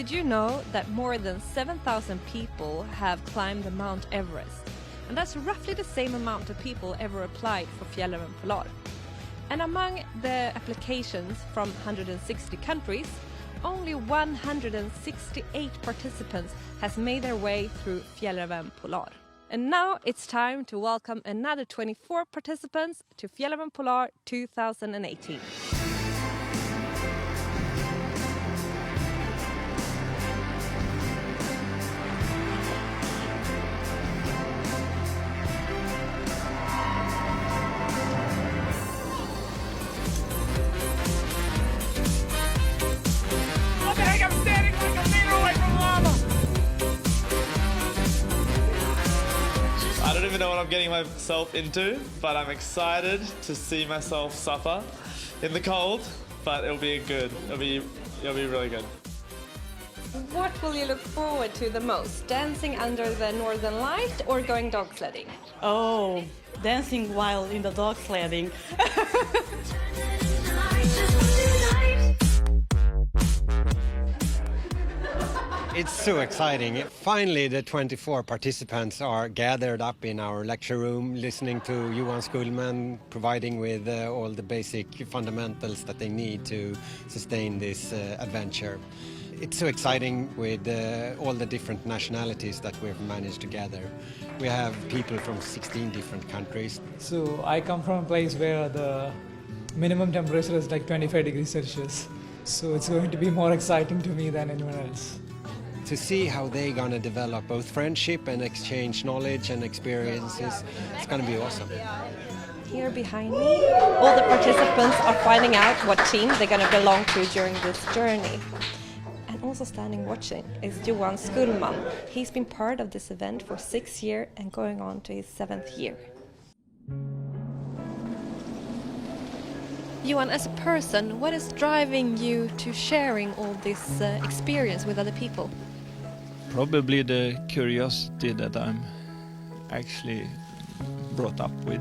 Did you know that more than 7,000 people have climbed the Mount Everest? And that's roughly the same amount of people ever applied for Fjallraven Polar. And among the applications from 160 countries, only 168 participants has made their way through Fjallraven Polar. And now it's time to welcome another 24 participants to Fjällräven Polar 2018. I don't even know what I'm getting myself into, but I'm excited to see myself suffer in the cold, but it'll be good. It'll be really good. What will you look forward to the most? Dancing under the northern light or going dog sledding? Oh, dancing while in the dog sledding. It's so exciting. Finally, the 24 participants are gathered up in our lecture room, listening to Johan Skullman, providing with all the basic fundamentals that they need to sustain this adventure. It's so exciting with all the different nationalities that we've managed to gather. We have people from 16 different countries. So I come from a place where the minimum temperature is like 25 degrees Celsius. So it's going to be more exciting to me than anyone else. To see how they're going to develop both friendship and exchange knowledge and experiences, it's going to be awesome. Here behind me, all the participants are finding out what team they're going to belong to during this journey. And also standing watching is Johan Skullman. He's been part of this event for 6 years and going on to his 7th year. Johan, as a person, what is driving you to sharing all this experience with other people? Probably the curiosity that I'm actually brought up with,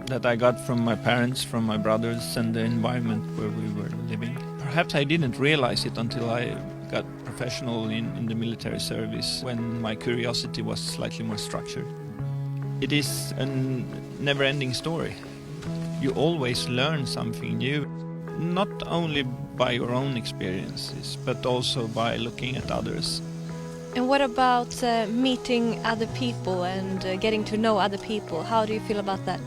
that I got from my parents, from my brothers, and the environment where we were living. Perhaps I didn't realize it until I got professional in the military service, when my curiosity was slightly more structured. It is a never-ending story. You always learn something new, not only by your own experiences, but also by looking at others. And what about meeting other people and getting to know other people? How do you feel about that?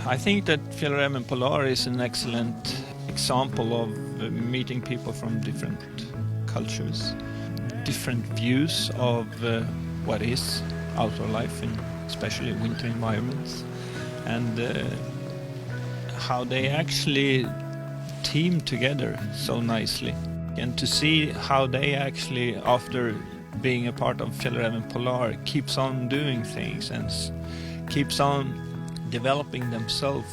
I think that Fjällräven Polar is an excellent example of meeting people from different cultures, different views of what is outdoor life, in especially winter environments, and how they actually team together so nicely. And to see how they actually, after being a part of Fjällräven Polar, keeps on doing things and keeps on developing themselves,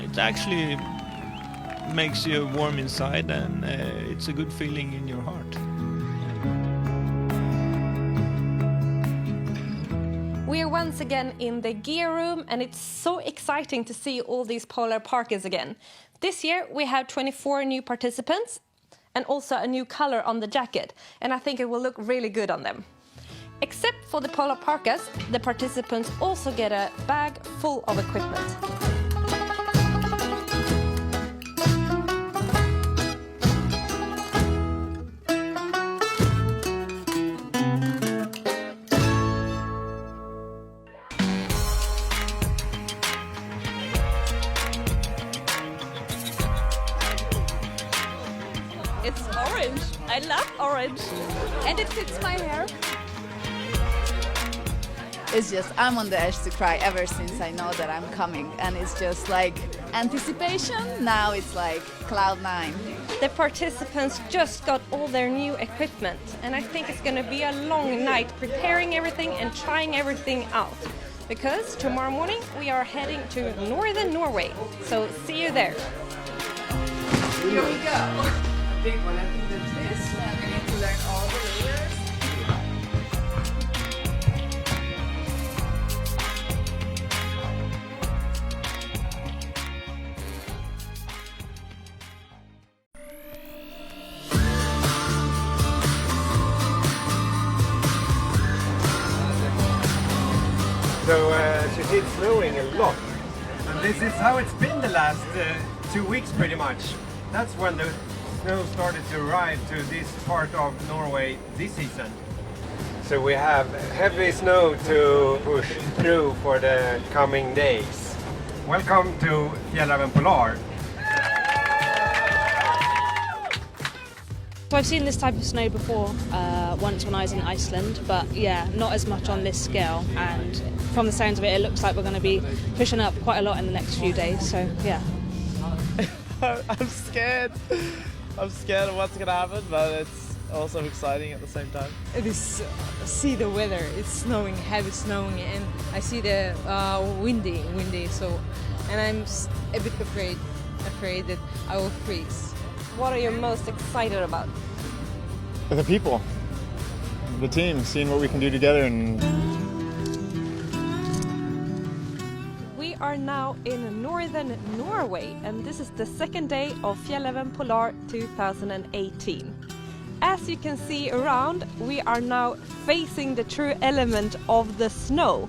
it actually makes you warm inside, and it's a good feeling in your heart. We are once again in the gear room, and it's so exciting to see all these polar parkas again. This year we have 24 new participants and also a new color on the jacket, and I think it will look really good on them. Except for the polar parkas, the participants also get a bag full of equipment. It's orange. I love orange. And it fits my hair. It's just, I'm on the edge to cry ever since I know that I'm coming. And it's just like anticipation. Now it's like cloud 9. The participants just got all their new equipment, and I think it's going to be a long night preparing everything and trying everything out. Because tomorrow morning we are heading to northern Norway. So see you there. Here we go. Big one, I think that's this. And we need to learn all the layers. it's snowing a lot. And this is how it's been the last 2 weeks pretty much. That's when the snow started to arrive to this part of Norway this season. So we have heavy snow to push through for the coming days. Welcome to Fjallraven Polar. So I've seen this type of snow before, once when I was in Iceland, but yeah, not as much on this scale. And from the sounds of it, it looks like we're going to be pushing up quite a lot in the next few days. So yeah. I'm scared. I'm scared of what's going to happen, but it's also exciting at the same time. It is see the weather. It's snowing, heavy snowing, and I see the windy. So, and I'm a bit afraid that I will freeze. What are you most excited about? The people, the team, seeing what we can do together. And We are now in northern Norway, and this is the second day of Fjallraven Polar 2018. As you can see around, we are now facing the true element of the snow.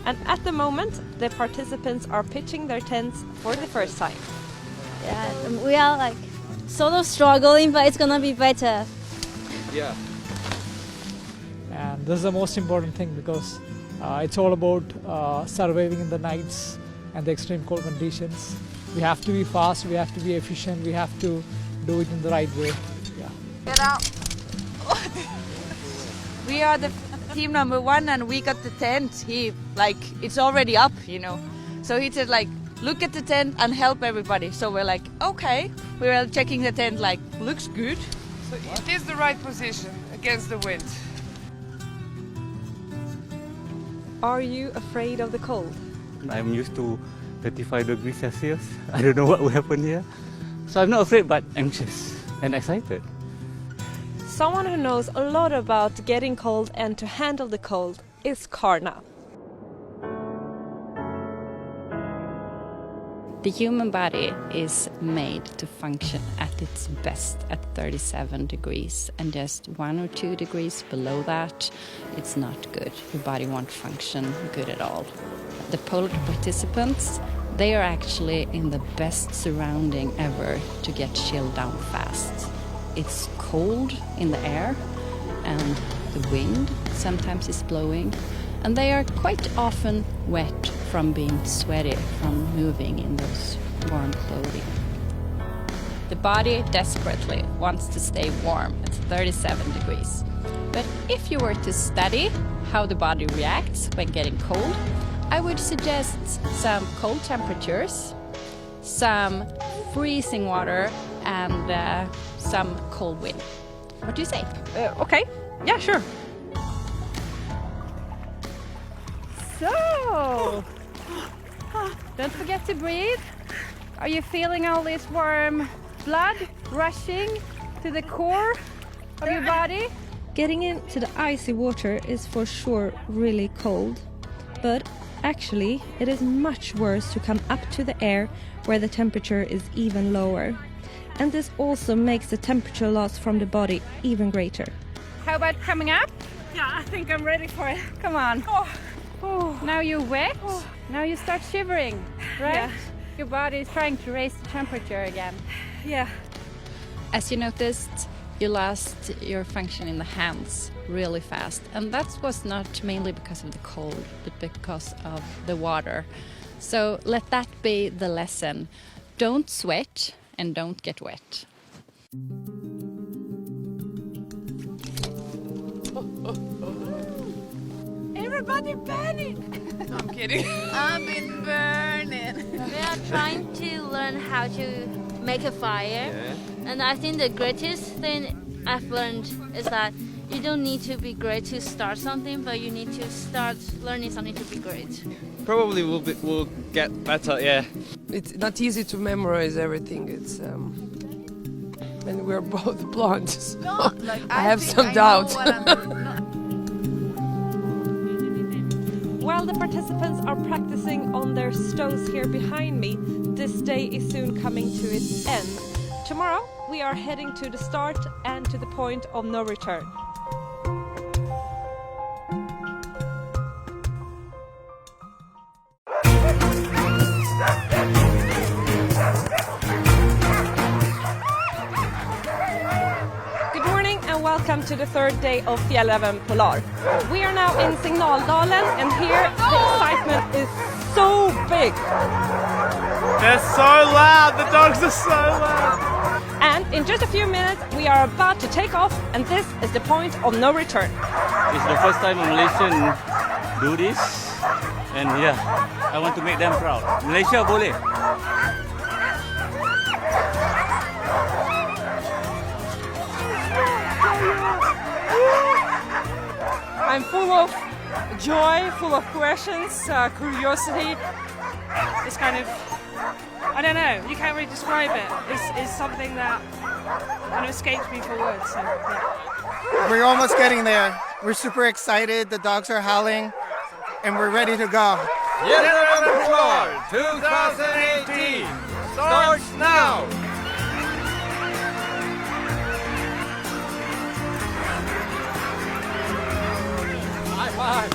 And at the moment, the participants are pitching their tents for the first time. Yeah, we are like sort of struggling, but it's gonna be better. Yeah. And this is the most important thing because it's all about surviving in the nights and the extreme cold conditions. We have to be fast, we have to be efficient, we have to do it in the right way. Yeah. Get out. We are the team number 1 and we got the tent. It's already up, you know. So he said like, look at the tent and help everybody. So we're like, okay. We were checking the tent like, looks good. So it is the right position against the wind. Are you afraid of the cold? I'm used to 35 degrees Celsius. I don't know what will happen here. So I'm not afraid, but anxious and excited. Someone who knows a lot about getting cold and to handle the cold is Karna. The human body is made to function at its best at 37 degrees, and just 1 or 2 degrees below that, it's not good. Your body won't function good at all. The polar participants, they are actually in the best surrounding ever to get chilled down fast. It's cold in the air and the wind sometimes is blowing, and they are quite often wet from being sweaty from moving in those warm clothing. The body desperately wants to stay warm at 37 degrees. But if you were to study how the body reacts when getting cold, I would suggest some cold temperatures, some freezing water, and some cold wind. What do you say? Okay, yeah, sure. So, don't forget to breathe. Are you feeling all this warm blood rushing to the core of your body? Getting into the icy water is for sure really cold, but actually it is much worse to come up to the air where the temperature is even lower. And this also makes the temperature loss from the body even greater. How about coming up? Yeah, I think I'm ready for it. Come on. Oh. Now you're wet. Now you start shivering, right? Yeah. Your body is trying to raise the temperature again. Yeah. As you noticed, you lost your function in the hands really fast. And that was not mainly because of the cold, but because of the water. So let that be the lesson. Don't sweat and don't get wet. Everybody panic! No, I'm kidding. I've been burning. We are trying to learn how to make a fire. And I think the greatest thing I've learned is that you don't need to be great to start something, but you need to start learning something to be great. Probably we'll get better, yeah. It's not easy to memorize everything. It's and we're both blonde, so I have some doubt. While the participants are practicing on their stoves here behind me, this day is soon coming to its end. Tomorrow we are heading to the start and to the point of no return. welcome to the third day of Fjallraven Polar. We are now in Signaldalen and here the excitement is so big. They're so loud, the dogs are so loud. And in just a few minutes we are about to take off and this is the point of no return. It's the first time a Malaysian do this, and yeah, I want to make them proud. Malaysia boleh. I'm full of joy, full of questions, curiosity. It's kind of, I don't know, you can't really describe it. It's something that kind of escapes me for words. So, yeah. We're almost getting there. We're super excited, the dogs are howling, and we're ready to go. Fjällräven Polar 2018 starts now! High five!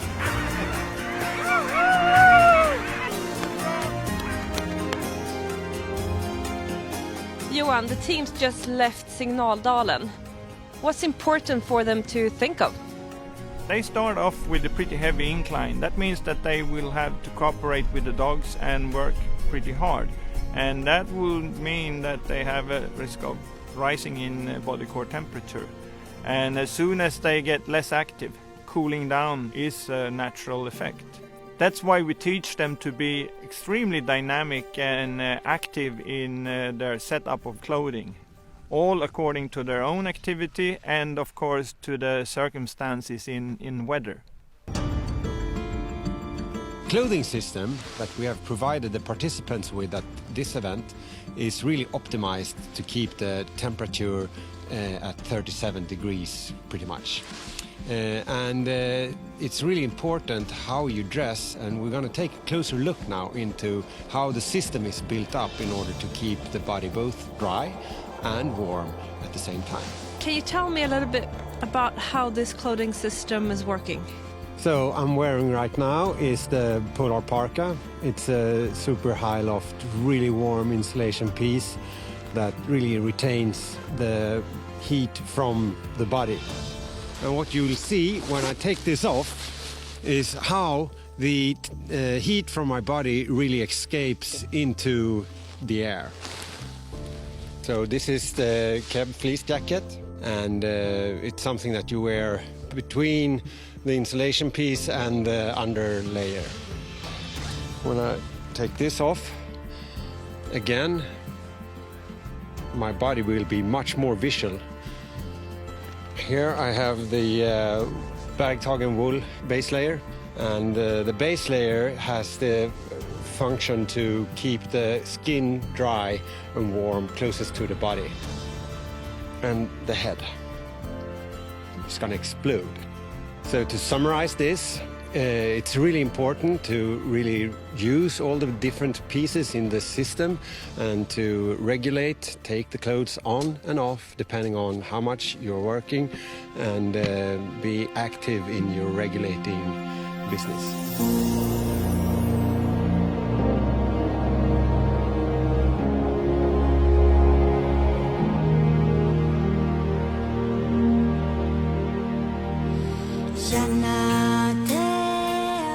Johan, the teams just left Signaldalen. What's important for them to think of? They start off with a pretty heavy incline. That means that they will have to cooperate with the dogs and work pretty hard. And that will mean that they have a risk of rising in body core temperature. And as soon as they get less active, cooling down is a natural effect. That's why we teach them to be extremely dynamic and active in their setup of clothing. All according to their own activity and of course to the circumstances in weather. Clothing system that we have provided the participants with at this event is really optimized to keep the temperature at 37 degrees pretty much. It's really important how you dress, and we're going to take a closer look now into how the system is built up in order to keep the body both dry and warm at the same time. Can you tell me a little bit about how this clothing system is working? So I'm wearing right now is the Polar Parka. It's a super high loft, really warm insulation piece that really retains the heat from the body. And what you'll see when I take this off is how the heat from my body really escapes into the air. So this is the Keb fleece jacket, and it's something that you wear between the insulation piece and the under layer. When I take this off, again, my body will be much more visual. Here I have the Bergtagen wool base layer, and the base layer has the function to keep the skin dry and warm closest to the body. And the head is going to explode. So to summarize this, it's really important to really use all the different pieces in the system and to regulate, take the clothes on and off depending on how much you're working, and be active in your regulating business.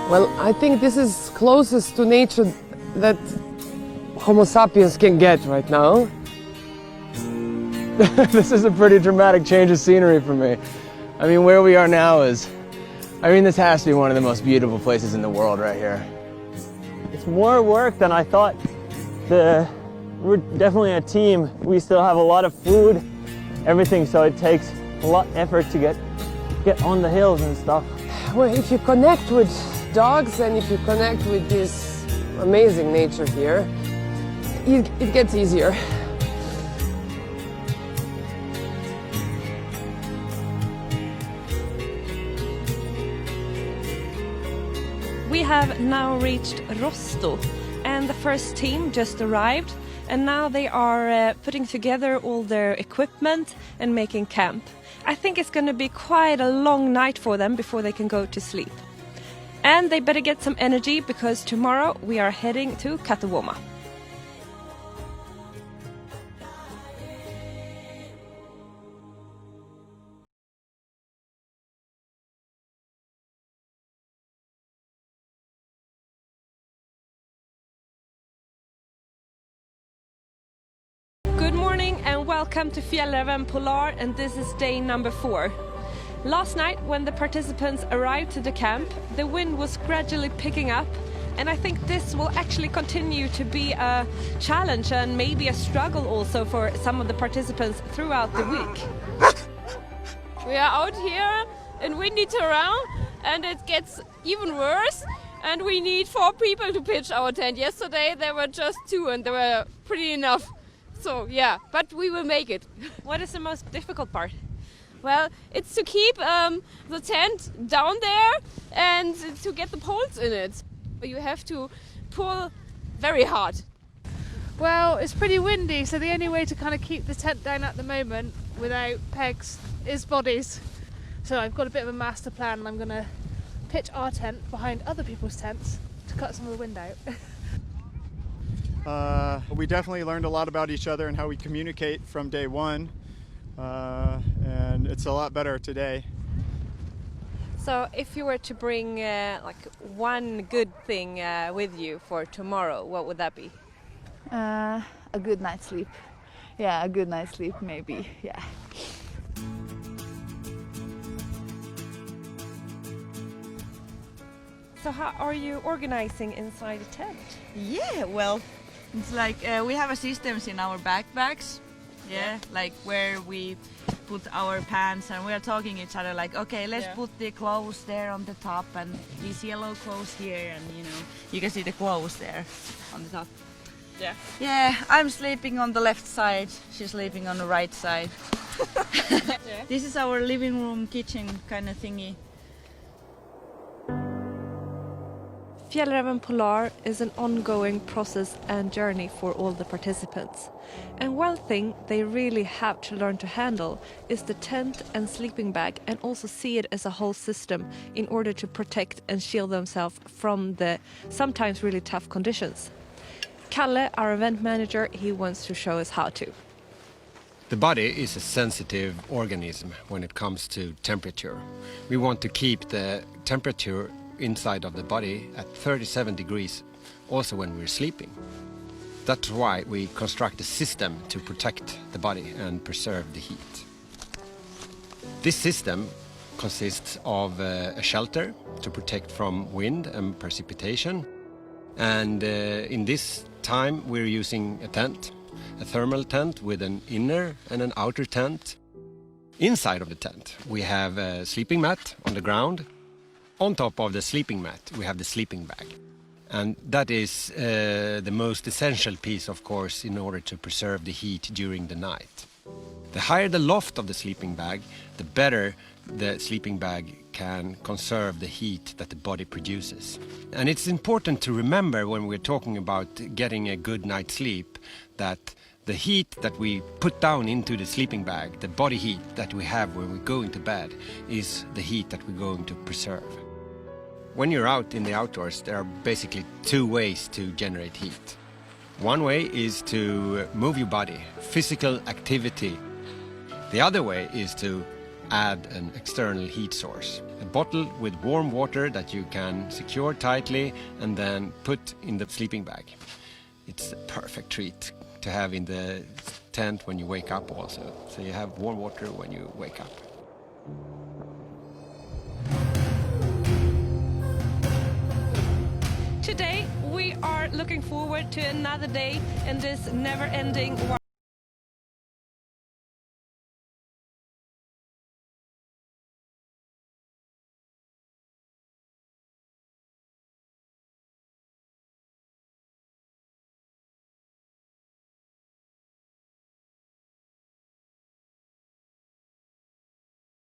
Well, I think this is closest to nature that Homo sapiens can get right now. This is a pretty dramatic change of scenery for me. I mean, where we are now is, this has to be one of the most beautiful places in the world right here. It's more work than I thought. We're definitely a team. We still have a lot of food, everything, so it takes a lot of effort to get on the hills and stuff. Well, if you connect with dogs and if you connect with this amazing nature here, it gets easier. We have now reached Rosto, and the first team just arrived, and now they are putting together all their equipment and making camp. I think it's going to be quite a long night for them before they can go to sleep. And they better get some energy because tomorrow we are heading to Katawoma. welcome to Fjallraven Polar, and this is day number 4. Last night, when the participants arrived to the camp, the wind was gradually picking up, and I think this will actually continue to be a challenge and maybe a struggle also for some of the participants throughout the week. We are out here in windy terrain, and it gets even worse, and we need 4 people to pitch our tent. Yesterday there were just 2 and they were pretty enough. So yeah, but we will make it. What is the most difficult part? Well, it's to keep the tent down there and to get the poles in it. You have to pull very hard. Well, it's pretty windy, so the only way to kind of keep the tent down at the moment without pegs is bodies. So I've got a bit of a master plan, and I'm going to pitch our tent behind other people's tents to cut some of the wind out. We definitely learned a lot about each other and how we communicate from day 1, and it's a lot better today. So if you were to bring like one good thing with you for tomorrow, what would that be? A good night's sleep. Yeah, a good night's sleep maybe, yeah. So how are you organizing inside the tent? Yeah, well, it's like we have a systems in our backpacks. Yeah, like where we put our pants, and we are talking each other like, okay, let's put the clothes there on the top and these yellow clothes here, and you know, you can see the clothes there on the top. Yeah. Yeah, I'm sleeping on the left side, she's sleeping on the right side. This is our living room, kitchen kind of thingy. Fjällräven Polar is an ongoing process and journey for all the participants. And one thing they really have to learn to handle is the tent and sleeping bag, and also see it as a whole system in order to protect and shield themselves from the sometimes really tough conditions. Kalle, our event manager, he wants to show us how to. The body is a sensitive organism when it comes to temperature. We want to keep the temperature inside of the body at 37 degrees also when we're sleeping. That's why we construct a system to protect the body and preserve the heat. This system consists of a shelter to protect from wind and precipitation, and in this time we're using a tent, a thermal tent with an inner and an outer tent. Inside of the tent we have a sleeping mat on the ground. On top of the sleeping mat, we have the sleeping bag. And that is the most essential piece, of course, in order to preserve the heat during the night. The higher the loft of the sleeping bag, the better the sleeping bag can conserve the heat that the body produces. And it's important to remember when we're talking about getting a good night's sleep that the heat that we put down into the sleeping bag, the body heat that we have when we go into bed, is the heat that we're going to preserve. When you're out in the outdoors, there are basically 2 ways to generate heat. One way is to move your body, physical activity. The other way is to add an external heat source. A bottle with warm water that you can secure tightly and then put in the sleeping bag. It's a perfect treat to have in the tent when you wake up also. So you have warm water when you wake up. Today we are looking forward to another day in this never-ending war.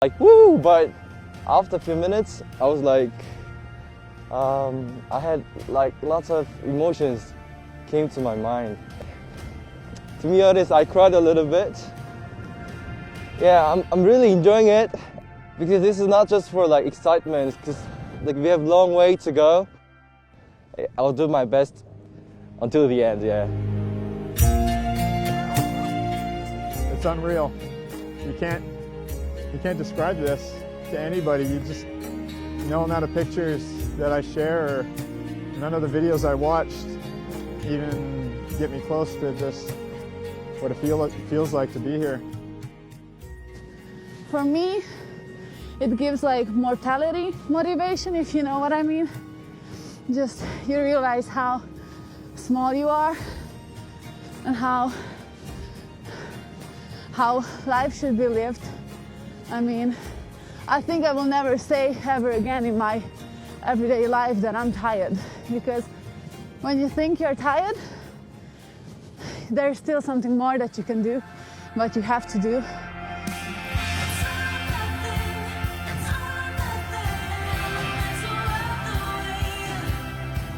Like, woo! But after a few minutes, I was like, I had like lots of emotions came to my mind. To be honest, I cried a little bit. Yeah, I'm really enjoying it because this is not just for like excitement. It's just like we have a long way to go. I'll do my best until the end. Yeah. It's unreal. You can't describe this to anybody. You just, no amount of pictures that I share or none of the videos I watched even get me close to just what it feels like to be here. For me, it gives like mortality motivation, if you know what I mean. Just you realize how small you are and how life should be lived. I mean, I think I will never say ever again in my everyday life that I'm tired, because when you think you're tired, there's still something more that you can do, but you have to do.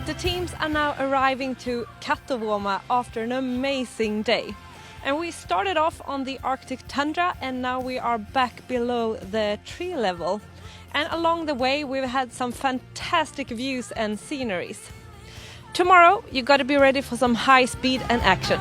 The teams are now arriving to Katovuoma after an amazing day. And we started off on the Arctic tundra, and now we are back below the tree level. And along the way we've had some fantastic views and sceneries. Tomorrow you got to be ready for some high speed and action.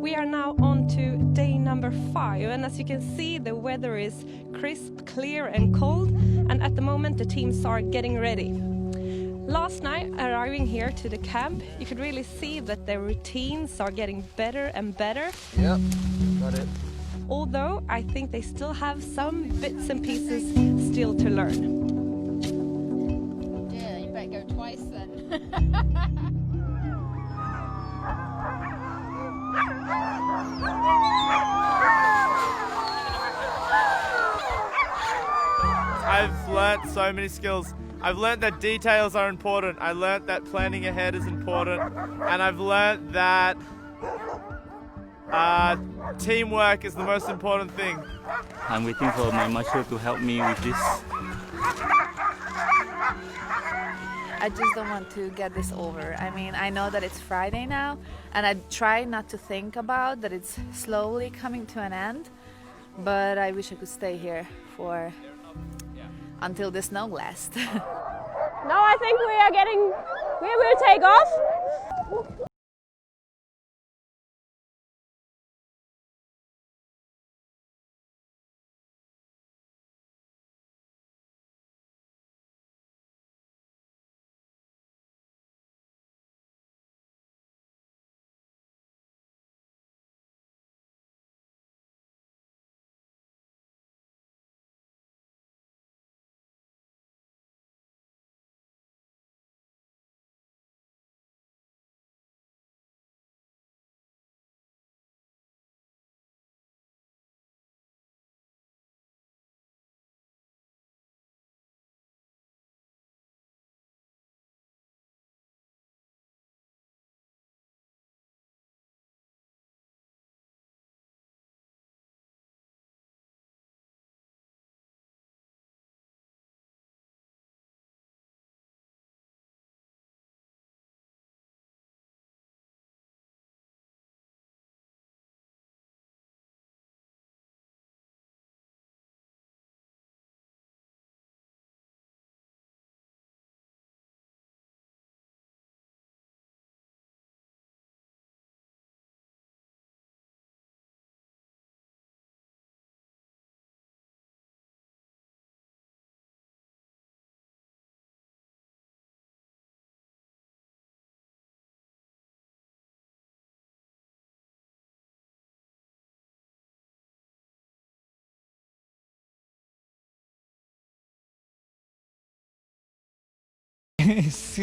We are now on to day number 5, and as you can see the weather is crisp, clear and cold, and at the moment the teams are getting ready. Last night, arriving here to the camp, you could really see that their routines are getting better and better. Yep, got it. Although I think they still have some bits and pieces still to learn. Yeah, you better go twice then. I've learnt so many skills. I've learnt that details are important. I learnt that planning ahead is important. And I've learnt that teamwork is the most important thing. I'm waiting for my master to help me with this. I just don't want to get this over. I mean, I know that it's Friday now, and I try not to think about that it's slowly coming to an end, but I wish I could stay here for until the snow lasts. Now I think we will take off.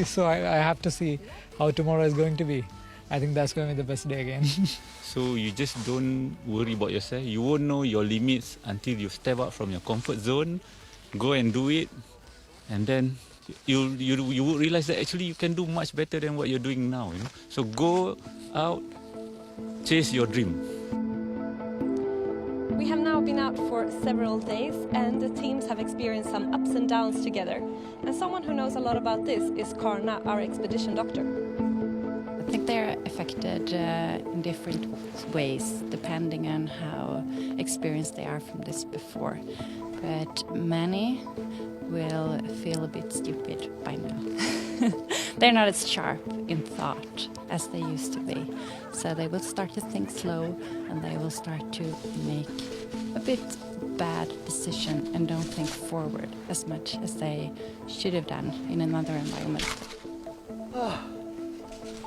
So I have to see how tomorrow is going to be. I think that's going to be the best day again. So you just don't worry about yourself. You won't know your limits until you step out from your comfort zone, go and do it, and then you will realize that actually you can do much better than what you're doing now. You know? So go out, chase your dream. We have now been out for several days, and the teams have experienced some ups and downs together. And someone who knows a lot about this is Karna, our expedition doctor. I think they're affected in different ways depending on how experienced they are from this before. But many will feel a bit stupid by now. They're not as sharp in thought as they used to be. So they will start to think slow and they will start to make a bit bad decision and don't think forward as much as they should have done in another environment.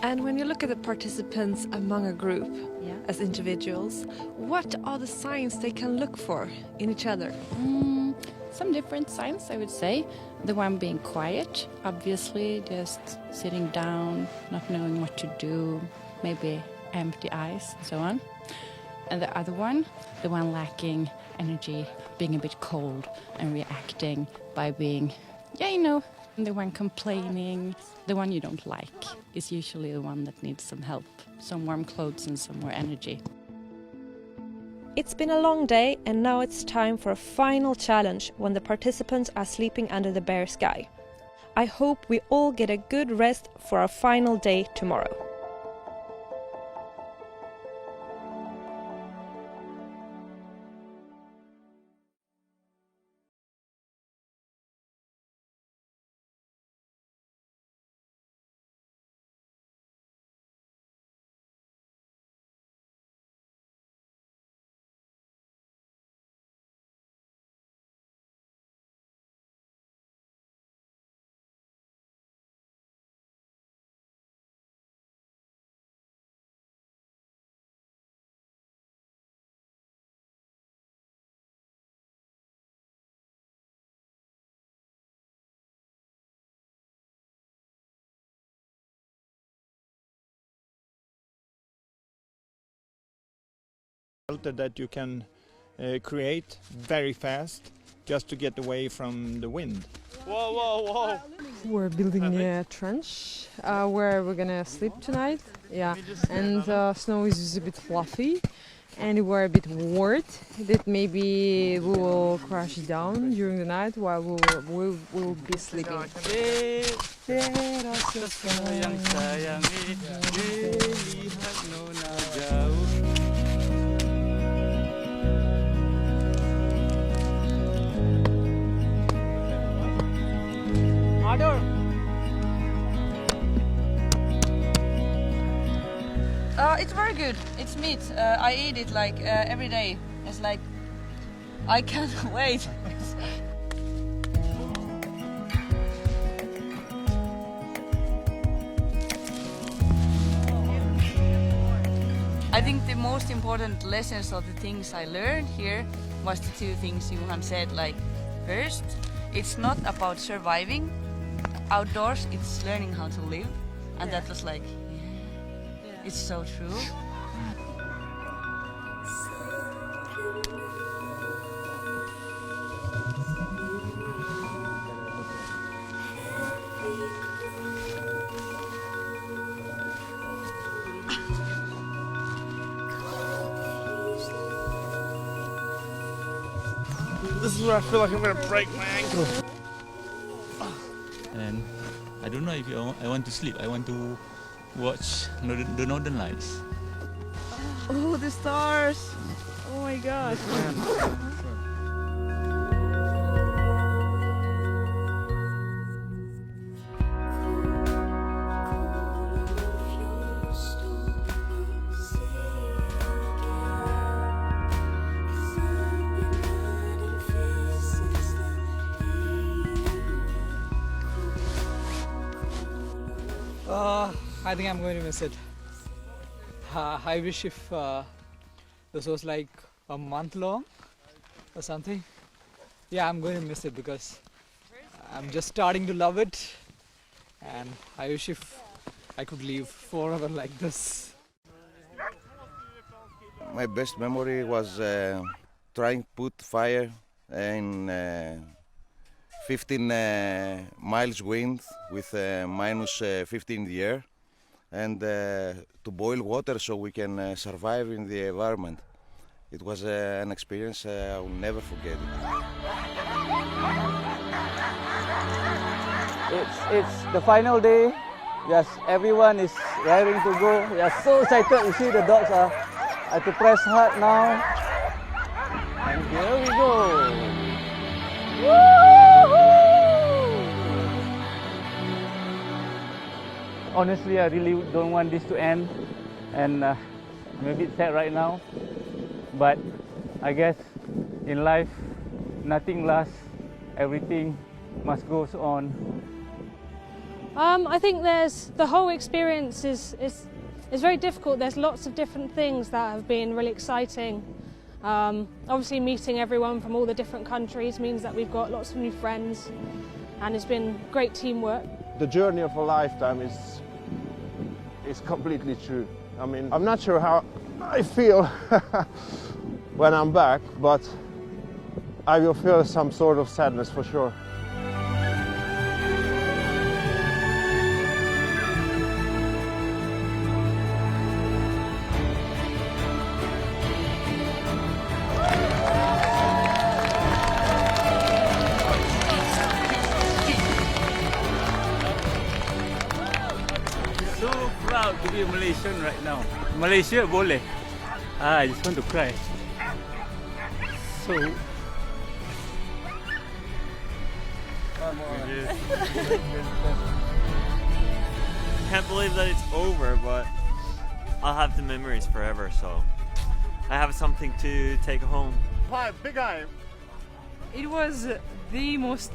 And when you look at the participants among a group as individuals, what are the signs they can look for in each other? Some different signs, I would say. The one being quiet, obviously, just sitting down, not knowing what to do, maybe empty eyes, and so on. And the other one, the one lacking energy, being a bit cold and reacting by being, the one complaining, the one you don't like, is usually the one that needs some help, some warm clothes and some more energy. It's been a long day and now it's time for a final challenge when the participants are sleeping under the bare sky. I hope we all get a good rest for our final day tomorrow. Shelter that you can create very fast just to get away from the wind. Whoa, whoa, whoa! We're building a trench where we're gonna sleep tonight. Yeah, and snow is a bit fluffy and we're a bit worried that maybe we will crash down during the night while we'll be sleeping. It's very good. It's meat. I eat it like every day. It's like I can't wait. I think the most important lessons of the things I learned here was the two things Johan said. Like, first, it's not about surviving outdoors, it's learning how to live. And that was like, it's so true. This is where I feel like I'm gonna break my ankle. And I don't know if I want to sleep. I want to watch the Northern Lights. Oh, the stars! Oh my gosh! I think I'm going to miss it. I wish if this was like a month long or something. Yeah, I'm going to miss it because I'm just starting to love it, and I wish if I could live forever like this. My best memory was trying to put fire in 15 miles wind with minus 15 in the air, and to boil water so we can survive in the environment. It was an experience I will never forget. It's the final day. Yes, everyone is raring to go. We are so excited. You see the dogs are at the press hut now. And here we go. Honestly, I really don't want this to end, and I'm a bit sad right now. But I guess in life, nothing lasts. Everything must go on. I think the whole experience is very difficult. There's lots of different things that have been really exciting. Obviously meeting everyone from all the different countries means that we've got lots of new friends, and it's been great teamwork. The journey of a lifetime is completely true. I mean, I'm not sure how I feel when I'm back, but I will feel some sort of sadness for sure. So proud to be a Malaysian right now. Malaysia boleh. I just want to cry. So Can't believe that it's over, but I'll have the memories forever, so I have something to take home. Hi, big guy. It was the most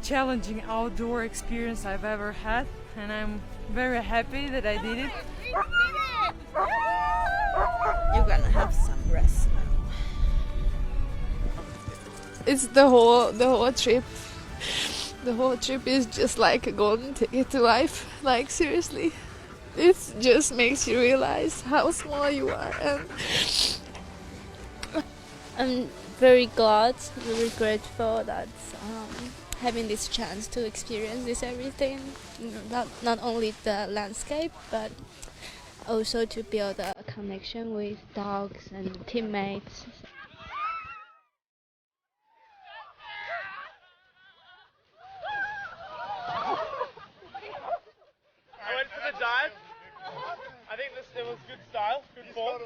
challenging outdoor experience I've ever had, and I'm very happy that I did it. You're gonna have some rest now. It's the whole trip. The whole trip is just like a golden ticket to life. Like seriously, it just makes you realize how small you are. And I'm very glad, very grateful that having this chance to experience this everything, not only the landscape, but also to build a connection with dogs and teammates. I went for the dive. I think it was good style, good form.